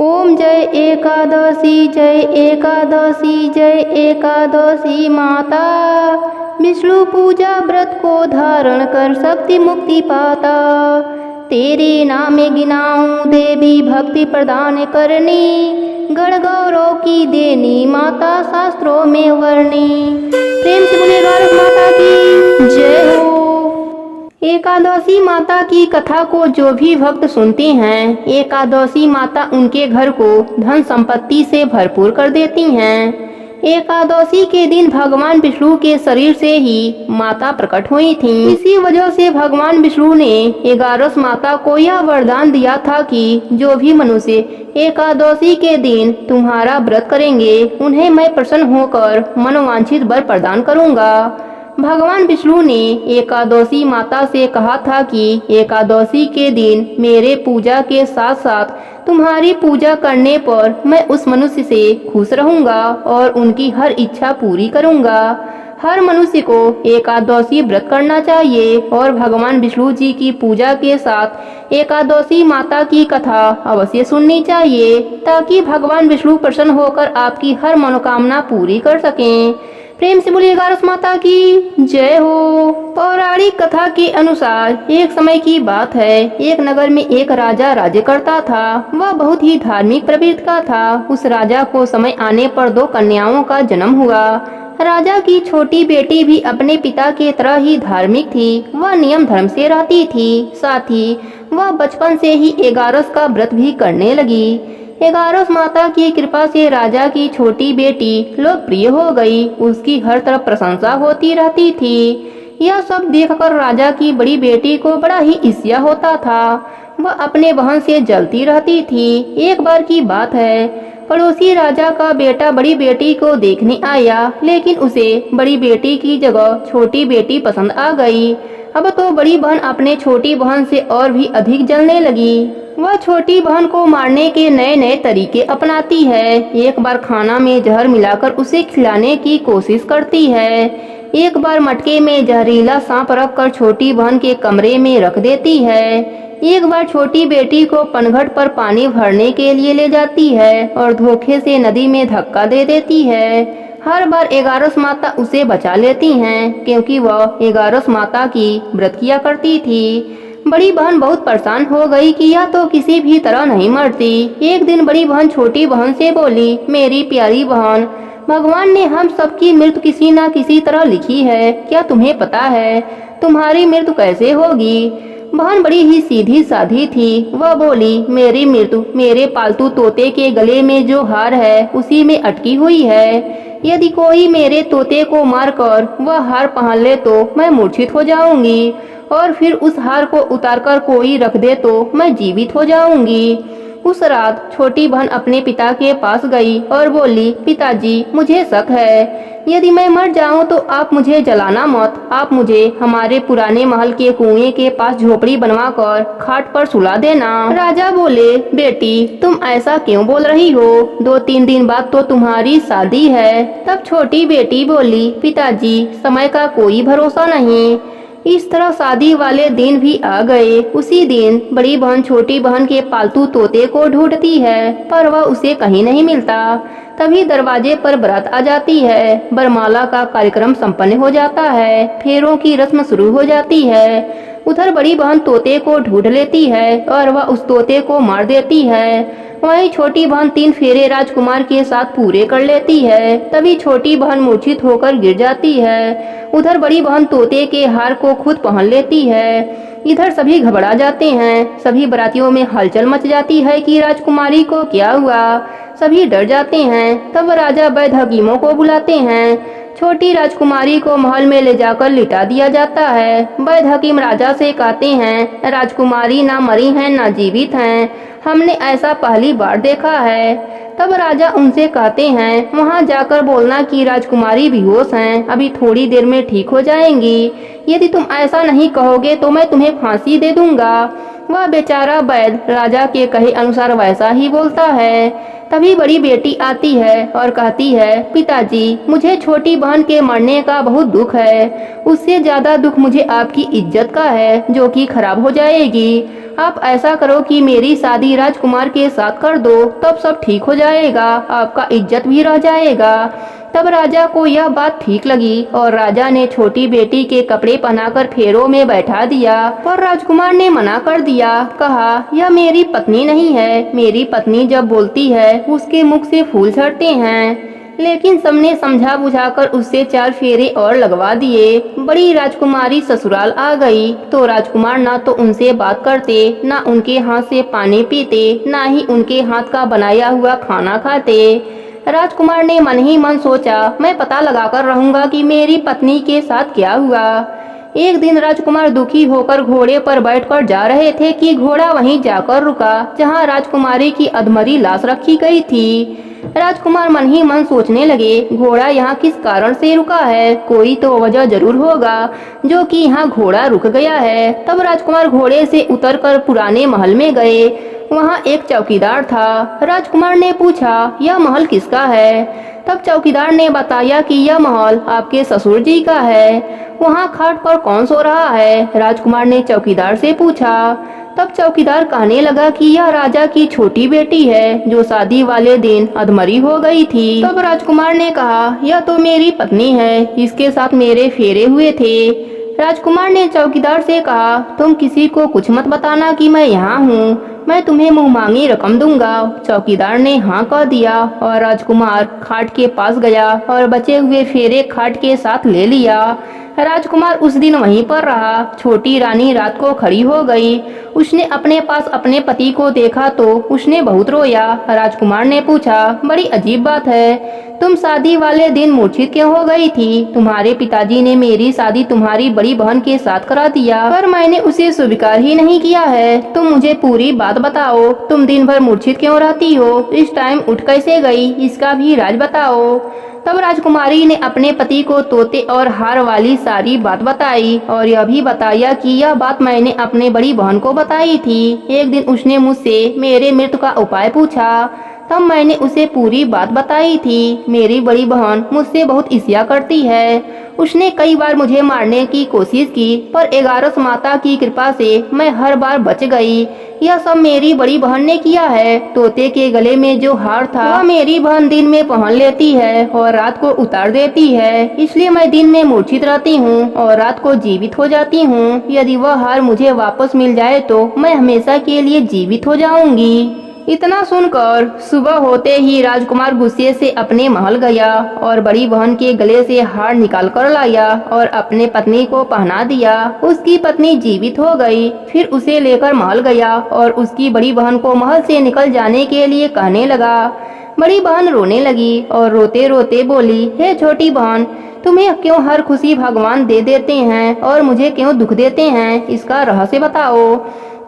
ओम जय एकादशी जय एकादशी जय एकादशी माता। विष्णु पूजा व्रत को धारण कर शक्ति मुक्ति पाता। तेरे नाम गिनाऊं देवी भक्ति प्रदान करनी। गण गौरव की देनी माता शास्त्रों में वर्णी। प्रेम से बोले भारत माता की जय हो। एकादशी माता की कथा को जो भी भक्त सुनते हैं, एकादशी माता उनके घर को धन संपत्ति से भरपूर कर देती हैं। एकादशी के दिन भगवान विष्णु के शरीर से ही माता प्रकट हुई थीं। इसी वजह से भगवान विष्णु ने एकादश माता को यह वरदान दिया था कि जो भी मनुष्य एकादशी के दिन तुम्हारा व्रत करेंगे, उन्हें मैं प्रसन्न होकर मनोवांछित वर प्रदान करूंगा। भगवान विष्णु ने एकादशी माता से कहा था कि एकादशी के दिन मेरे पूजा के साथ साथ तुम्हारी पूजा करने पर मैं उस मनुष्य से खुश रहूंगा और उनकी हर इच्छा पूरी करूंगा। हर मनुष्य को एकादशी व्रत करना चाहिए और भगवान विष्णु जी की पूजा के साथ एकादशी माता की कथा अवश्य सुननी चाहिए, ताकि भगवान विष्णु प्रसन्न होकर आपकी हर मनोकामना पूरी कर सकें। प्रेम से बोलिए एकादश माता की जय हो। पौराणिक कथा के अनुसार एक समय की बात है, एक नगर में एक राजा राज्य करता था। वह बहुत ही धार्मिक प्रवृत्ति का था। उस राजा को समय आने पर 2 कन्याओं का जन्म हुआ। राजा की छोटी बेटी भी अपने पिता की तरह ही धार्मिक थी। वह नियम धर्म से रहती थी। साथ ही वह बचपन से ही एकादश का व्रत भी करने लगी। एकादश माता की कृपा से राजा की छोटी बेटी लोकप्रिय हो गई। उसकी हर तरफ प्रशंसा होती रहती थी। यह सब देखकर राजा की बड़ी बेटी को बड़ा ही ईर्ष्या होता था। वह अपने बहन से जलती रहती थी। एक बार की बात है, पड़ोसी राजा का बेटा बड़ी बेटी को देखने आया, लेकिन उसे बड़ी बेटी की जगह छोटी बेटी पसंद आ गई। अब तो बड़ी बहन अपने छोटी बहन से और भी अधिक जलने लगी। वह छोटी बहन को मारने के नए नए तरीके अपनाती है। एक बार खाना में जहर मिलाकर उसे खिलाने की कोशिश करती है। एक बार मटके में जहरीला सांप रखकर छोटी बहन के कमरे में रख देती है। एक बार छोटी बेटी को पनघट पर पानी भरने के लिए ले जाती है और धोखे से नदी में धक्का दे देती है। हर बार एकादश माता उसे बचा लेती हैं, क्योंकि वह एकादश माता की व्रत किया करती थी। बड़ी बहन बहुत परेशान हो गई कि यह तो किसी भी तरह नहीं मरती। एक दिन बड़ी बहन छोटी बहन से बोली, मेरी प्यारी बहन, भगवान ने हम सबकी मृत्यु किसी न किसी तरह लिखी है। क्या तुम्हें पता है तुम्हारी मृत्यु कैसे होगी? बहन बड़ी ही सीधी साधी थी। वह बोली, मेरी मृत्यु मेरे पालतू तोते के गले में जो हार है उसी में अटकी हुई है। यदि कोई मेरे तोते को मारकर वह हार पहन ले तो मैं मूर्छित हो जाऊंगी, और फिर उस हार को उतारकर कोई रख दे तो मैं जीवित हो जाऊंगी। उस रात छोटी बहन अपने पिता के पास गई और बोली, पिताजी, मुझे शक है, यदि मैं मर जाऊं तो आप मुझे जलाना मत। आप मुझे हमारे पुराने महल के कुएं के पास झोपड़ी बनवाकर खाट पर सुला देना। राजा बोले, बेटी, तुम ऐसा क्यों बोल रही हो? 2-3 दिन बाद तो तुम्हारी शादी है। तब छोटी बेटी बोली, पिताजी, समय का कोई भरोसा नहीं। इस तरह शादी वाले दिन भी आ गए। उसी दिन बड़ी बहन छोटी बहन के पालतू तोते को ढूंढती है, पर वह उसे कहीं नहीं मिलता। तभी दरवाजे पर बारात आ जाती है। वरमाला का कार्यक्रम संपन्न हो जाता है। फेरों की रस्म शुरू हो जाती है। उधर बड़ी बहन तोते को ढूंढ लेती है और वह उस तोते को मार देती है। वहीं छोटी बहन 3 फेरे राजकुमार के साथ पूरे कर लेती है। तभी छोटी बहन मूर्छित होकर गिर जाती है। उधर बड़ी बहन तोते के हार को खुद पहन लेती है। इधर सभी घबरा जाते हैं। सभी बारातियों में हलचल मच जाती है कि राजकुमारी को क्या हुआ। सभी डर जाते हैं। तब राजा वैद्य हकीमों को बुलाते हैं। छोटी राजकुमारी को महल में ले जाकर लिटा दिया जाता है। वैद्य हकीम राजा से कहते हैं, राजकुमारी ना मरी हैं ना जीवित हैं, हमने ऐसा पहली बार देखा है। तब राजा उनसे कहते हैं, वहां जाकर बोलना कि राजकुमारी बेहोश हैं, अभी थोड़ी देर में ठीक हो जाएंगी। यदि तुम ऐसा नहीं कहोगे तो मैं तुम्हें फांसी दे दूंगा। वह बेचारा वैद्य राजा के कहे अनुसार वैसा ही बोलता है। तभी बड़ी बेटी आती है और कहती है, पिताजी, मुझे छोटी बहन के मरने का बहुत दुख है। उससे ज्यादा दुख मुझे आपकी इज्जत का है, जो कि खराब हो जाएगी। आप ऐसा करो कि मेरी शादी राजकुमार के साथ कर दो, तब सब ठीक हो जाएगा, आपका इज्जत भी रह जाएगा। तब राजा को यह बात ठीक लगी और राजा ने छोटी बेटी के कपड़े पहनाकर फेरों में बैठा दिया, पर राजकुमार ने मना कर दिया। कहा, यह मेरी पत्नी नहीं है, मेरी पत्नी जब बोलती है उसके मुख से फूल झड़ते हैं। लेकिन सबने समझा बुझाकर उससे 4 फेरे और लगवा दिए। बड़ी राजकुमारी ससुराल आ गई तो राजकुमार ना तो उनसे बात करते, ना उनके हाथ से पानी पीते, ना ही उनके हाथ का बनाया हुआ खाना खाते। राजकुमार ने मन ही मन सोचा, मैं पता लगाकर रहूंगा कि मेरी पत्नी के साथ क्या हुआ। एक दिन राजकुमार दुखी होकर घोड़े पर बैठकर जा रहे थे कि घोड़ा वहीं जाकर रुका जहां राजकुमारी की अधमरी लाश रखी गई थी। राजकुमार मन ही मन सोचने लगे, घोड़ा यहाँ किस कारण से रुका है, कोई तो वजह जरूर होगा जो कि यहाँ घोड़ा रुक गया है। तब राजकुमार घोड़े से उतरकर पुराने महल में गए। वहाँ एक चौकीदार था। राजकुमार ने पूछा, यह महल किसका है? तब चौकीदार ने बताया कि यह महल आपके ससुर जी का है। वहाँ खाट पर कौन सो रहा है? राजकुमार ने चौकीदार से पूछा। तब चौकीदार कहने लगा कि यह राजा की छोटी बेटी है जो शादी वाले दिन अधमरी हो गई थी। तब राजकुमार ने कहा, यह तो मेरी पत्नी है, इसके साथ मेरे फेरे हुए थे। राजकुमार ने चौकीदार से कहा, तुम किसी को कुछ मत बताना कि मैं यहाँ हूँ, मैं तुम्हें मुंहमांगी रकम दूंगा। चौकीदार ने हाँ कह दिया और राजकुमार खाट के पास गया और बचे हुए फेरे खाट के साथ ले लिया। राजकुमार उस दिन वहीं पर रहा। छोटी रानी रात को खड़ी हो गई। उसने अपने पास अपने पति को देखा तो उसने बहुत रोया। राजकुमार ने पूछा, बड़ी अजीब बात है, तुम शादी वाले दिन मूर्छित क्यों हो गई थी? तुम्हारे पिताजी ने मेरी शादी तुम्हारी बड़ी बहन के साथ करा दिया, पर मैंने उसे स्वीकार ही नहीं किया है। तुम मुझे पूरी बात बताओ, तुम दिन भर मूर्छित क्यों रहती हो? इस टाइम उठ कैसे गई, इसका भी राज बताओ। तब राजकुमारी ने अपने पति को तोते और हार वाली सारी बात बताई और यह भी बताया कि यह बात मैंने अपने बड़ी बहन को बताई थी। एक दिन उसने मुझसे मेरे मृत्यु का उपाय पूछा, तब मैंने उसे पूरी बात बताई थी। मेरी बड़ी बहन मुझसे बहुत ईर्ष्या करती है। उसने कई बार मुझे मारने की कोशिश की, पर 11 माता की कृपा से मैं हर बार बच गई। यह सब मेरी बड़ी बहन ने किया है। तोते के गले में जो हार था वह मेरी बहन दिन में पहन लेती है और रात को उतार देती है, इसलिए मैं दिन में मूर्छित रहती हूँ और रात को जीवित हो जाती हूँ। यदि वह हार मुझे वापस मिल जाए तो मैं हमेशा के लिए जीवित हो जाऊंगी। इतना सुनकर सुबह होते ही राजकुमार गुस्से से अपने महल गया और बड़ी बहन के गले से हार निकाल कर लाया और अपने पत्नी को पहना दिया। उसकी पत्नी जीवित हो गई। फिर उसे लेकर महल गया और उसकी बड़ी बहन को महल से निकल जाने के लिए कहने लगा। बड़ी बहन रोने लगी और रोते रोते बोली, हे छोटी बहन, तुम्हें क्यों हर खुशी भगवान दे देते हैं और मुझे क्यों दुख देते हैं, इसका रहस्य बताओ।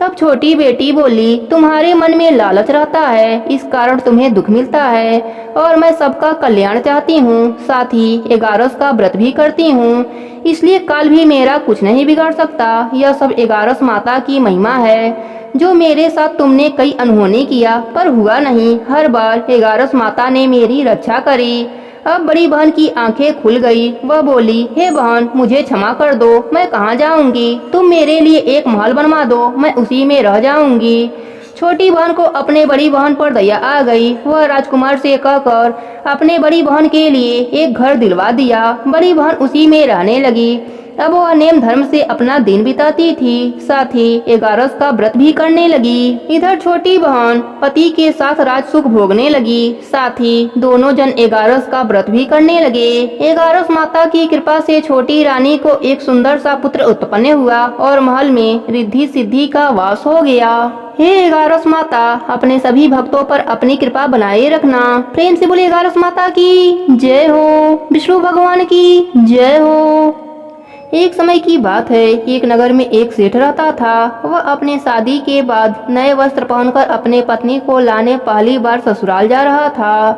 तब छोटी बेटी बोली, तुम्हारे मन में लालच रहता है, इस कारण तुम्हें दुख मिलता है और मैं सबका कल्याण चाहती हूँ, साथ ही 11 का व्रत भी करती हूँ, इसलिए काल भी मेरा कुछ नहीं बिगाड़ सकता। यह सब 11 माता की महिमा है। जो मेरे साथ तुमने कई अनहोनी किया पर हुआ नहीं, हर बार 11 माता ने मेरी रक्षा करी। अब बड़ी बहन की आंखें खुल गई। वह बोली, हे बहन, मुझे क्षमा कर दो, मैं कहाँ जाऊंगी? तुम मेरे लिए एक महल बनवा दो, मैं उसी में रह जाऊंगी। छोटी बहन को अपने बड़ी बहन पर दया आ गई। वह राजकुमार से कहकर अपने बड़ी बहन के लिए एक घर दिलवा दिया। बड़ी बहन उसी में रहने लगी। अब वह नेम धर्म से अपना दिन बिताती थी, साथ ही 11 का व्रत भी करने लगी। इधर छोटी बहन पति के साथ राज सुख भोगने लगी, साथ ही दोनों जन 11 का व्रत भी करने लगे। 11 माता की कृपा से छोटी रानी को एक सुंदर सा पुत्र उत्पन्न हुआ और महल में रिद्धि सिद्धि का वास हो गया। हे 11 माता, अपने सभी भक्तों पर अपनी कृपा बनाए रखना। प्रेम से बोले 11 माता की जय हो, विष्णु भगवान की जय हो। एक समय की बात है, एक नगर में एक सेठ रहता था। वह अपने शादी के बाद नए वस्त्र पहनकर अपने पत्नी को लाने पहली बार ससुराल जा रहा था।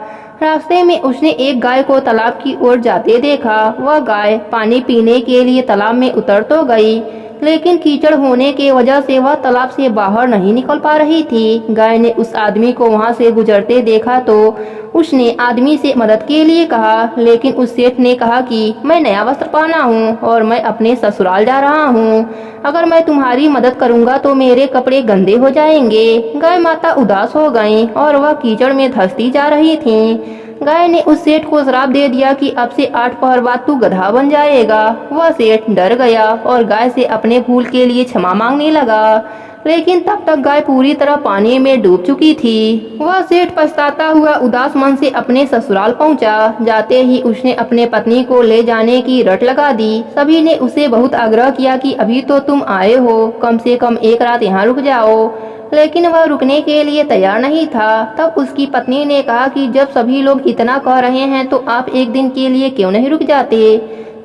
रास्ते में उसने एक गाय को तालाब की ओर जाते देखा। वह गाय पानी पीने के लिए तालाब में उतर तो गई, लेकिन कीचड़ होने की वजह से वह तालाब से बाहर नहीं निकल पा रही थी। गाय ने उस आदमी को वहां से गुजरते देखा तो उसने आदमी से मदद के लिए कहा, लेकिन उस सेठ ने कहा कि मैं नया वस्त्र पहना हूँ और मैं अपने ससुराल जा रहा हूँ। अगर मैं तुम्हारी मदद करूँगा तो मेरे कपड़े गंदे हो जाएंगे। गाय माता उदास हो गईं और वह कीचड़ में धंसती जा रही थीं। गाय ने उस सेठ को श्राप दे दिया कि अब से 8 पहर बाद तू गधा बन जाएगा। वह सेठ डर गया और गाय से अपने भूल के लिए क्षमा मांगने लगा, लेकिन तब तक गाय पूरी तरह पानी में डूब चुकी थी। वह सेठ पछताता हुआ उदास मन से अपने ससुराल पहुंचा। जाते ही उसने अपने पत्नी को ले जाने की रट लगा दी। सभी ने उसे बहुत आग्रह किया कि अभी तो तुम आए हो, कम से कम एक रात यहाँ रुक जाओ, लेकिन वह रुकने के लिए तैयार नहीं था। तब उसकी पत्नी ने कहा कि जब सभी लोग इतना कह रहे हैं तो आप एक दिन के लिए क्यों नहीं रुक जाते।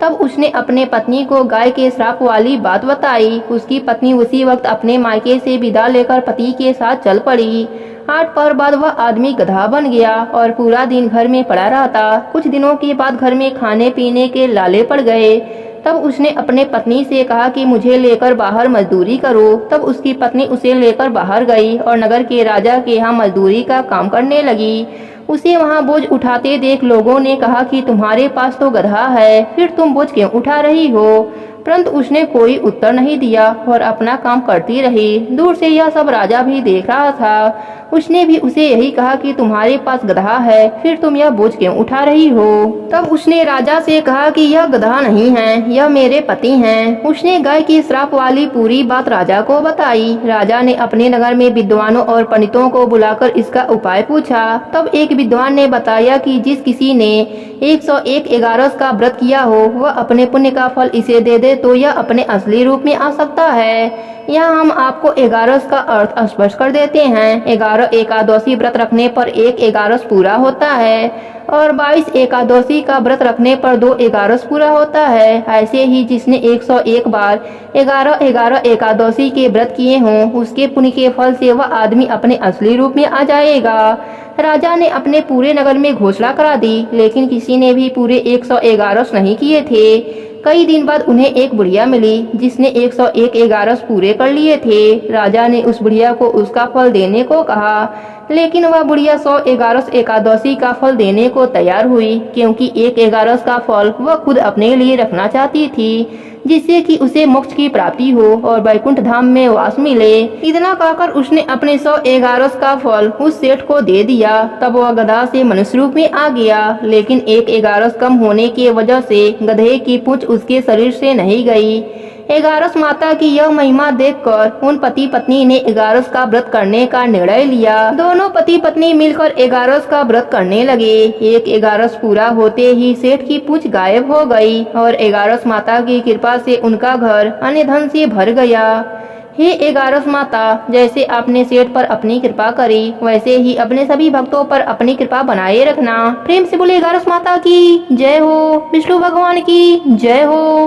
तब उसने अपने पत्नी को गाय के श्राप वाली बात बताई। उसकी पत्नी उसी वक्त अपने मायके से विदा लेकर पति के साथ चल पड़ी। 8 पहर बाद वह आदमी गधा बन गया और पूरा दिन घर में पड़ा रहता। कुछ दिनों के बाद घर में खाने पीने के लाले पड़ गए। तब उसने अपने पत्नी से कहा कि मुझे लेकर बाहर मजदूरी करो। तब उसकी पत्नी उसे लेकर बाहर गई और नगर के राजा के यहाँ मजदूरी का काम करने लगी। उसे वहाँ बोझ उठाते देख लोगों ने कहा कि तुम्हारे पास तो गधा है, फिर तुम बोझ क्यों उठा रही हो। परंतु उसने कोई उत्तर नहीं दिया और अपना काम करती रही। दूर से यह सब राजा भी देख रहा था। उसने भी उसे यही कहा कि तुम्हारे पास गधा है, फिर तुम यह बोझ क्यों उठा रही हो। तब उसने राजा से कहा कि यह गधा नहीं है, यह मेरे पति हैं। उसने गाय की श्राप वाली पूरी बात राजा को बताई। राजा ने अपने नगर में विद्वानों और पंडितों को बुलाकर इसका उपाय पूछा। तब एक विद्वान ने बताया कि जिस किसी ने 101 एगारस का व्रत किया हो वह अपने पुण्य का फल इसे दे दे तो यह अपने असली रूप में आ सकता है। यहाँ हम आपको एगारस का अर्थ स्पष्ट कर देते हैं। 11 एकादशी व्रत रखने पर 1 एगारस पूरा होता है और 22 एकादशी का व्रत रखने पर 2 एगारस पूरा होता है। ऐसे ही जिसने 101 बार 11 एकादशी के व्रत किए हों उसके पुण्य के फल से वह आदमी अपने असली रूप में आ जाएगा। राजा ने अपने पूरे नगर में घोषणा करा दी, लेकिन किसी ने भी पूरे 111 नहीं किए थे। कई दिन बाद उन्हें एक बुढ़िया मिली जिसने 101 एगारस पूरे कर लिए थे। राजा ने उस बुढ़िया को उसका फल देने को कहा, लेकिन वह बुढ़िया 100 एगारस एकादशी का फल देने को तैयार हुई, क्योंकि 1 एगारस का फल वह खुद अपने लिए रखना चाहती थी, जिससे कि उसे मोक्ष की प्राप्ति हो और वैकुंठ धाम में वास मिले। इतना कहकर उसने अपने 100 एगारस का फल उस सेठ को दे दिया। तब वह गधा से मनुष्य रूप में आ गया, लेकिन 1 एगारस कम होने की वजह से गधे की पूंछ उसके शरीर से नहीं गई। एगारस माता की यह महिमा देखकर उन पति पत्नी ने एगारस का व्रत करने का निर्णय लिया। दोनों पति पत्नी मिलकर एगारस का व्रत करने लगे। 1 एगारस पूरा होते ही सेठ की पूंछ गायब हो गई और एगारस माता की कृपा से उनका घर अन्य धन से भर गया। हे एगारस माता, जैसे आपने सेठ पर अपनी कृपा करी वैसे ही अपने सभी भक्तों पर अपनी कृपा बनाए रखना। प्रेम से बोले एगारस माता की जय हो, विष्णु भगवान की जय हो।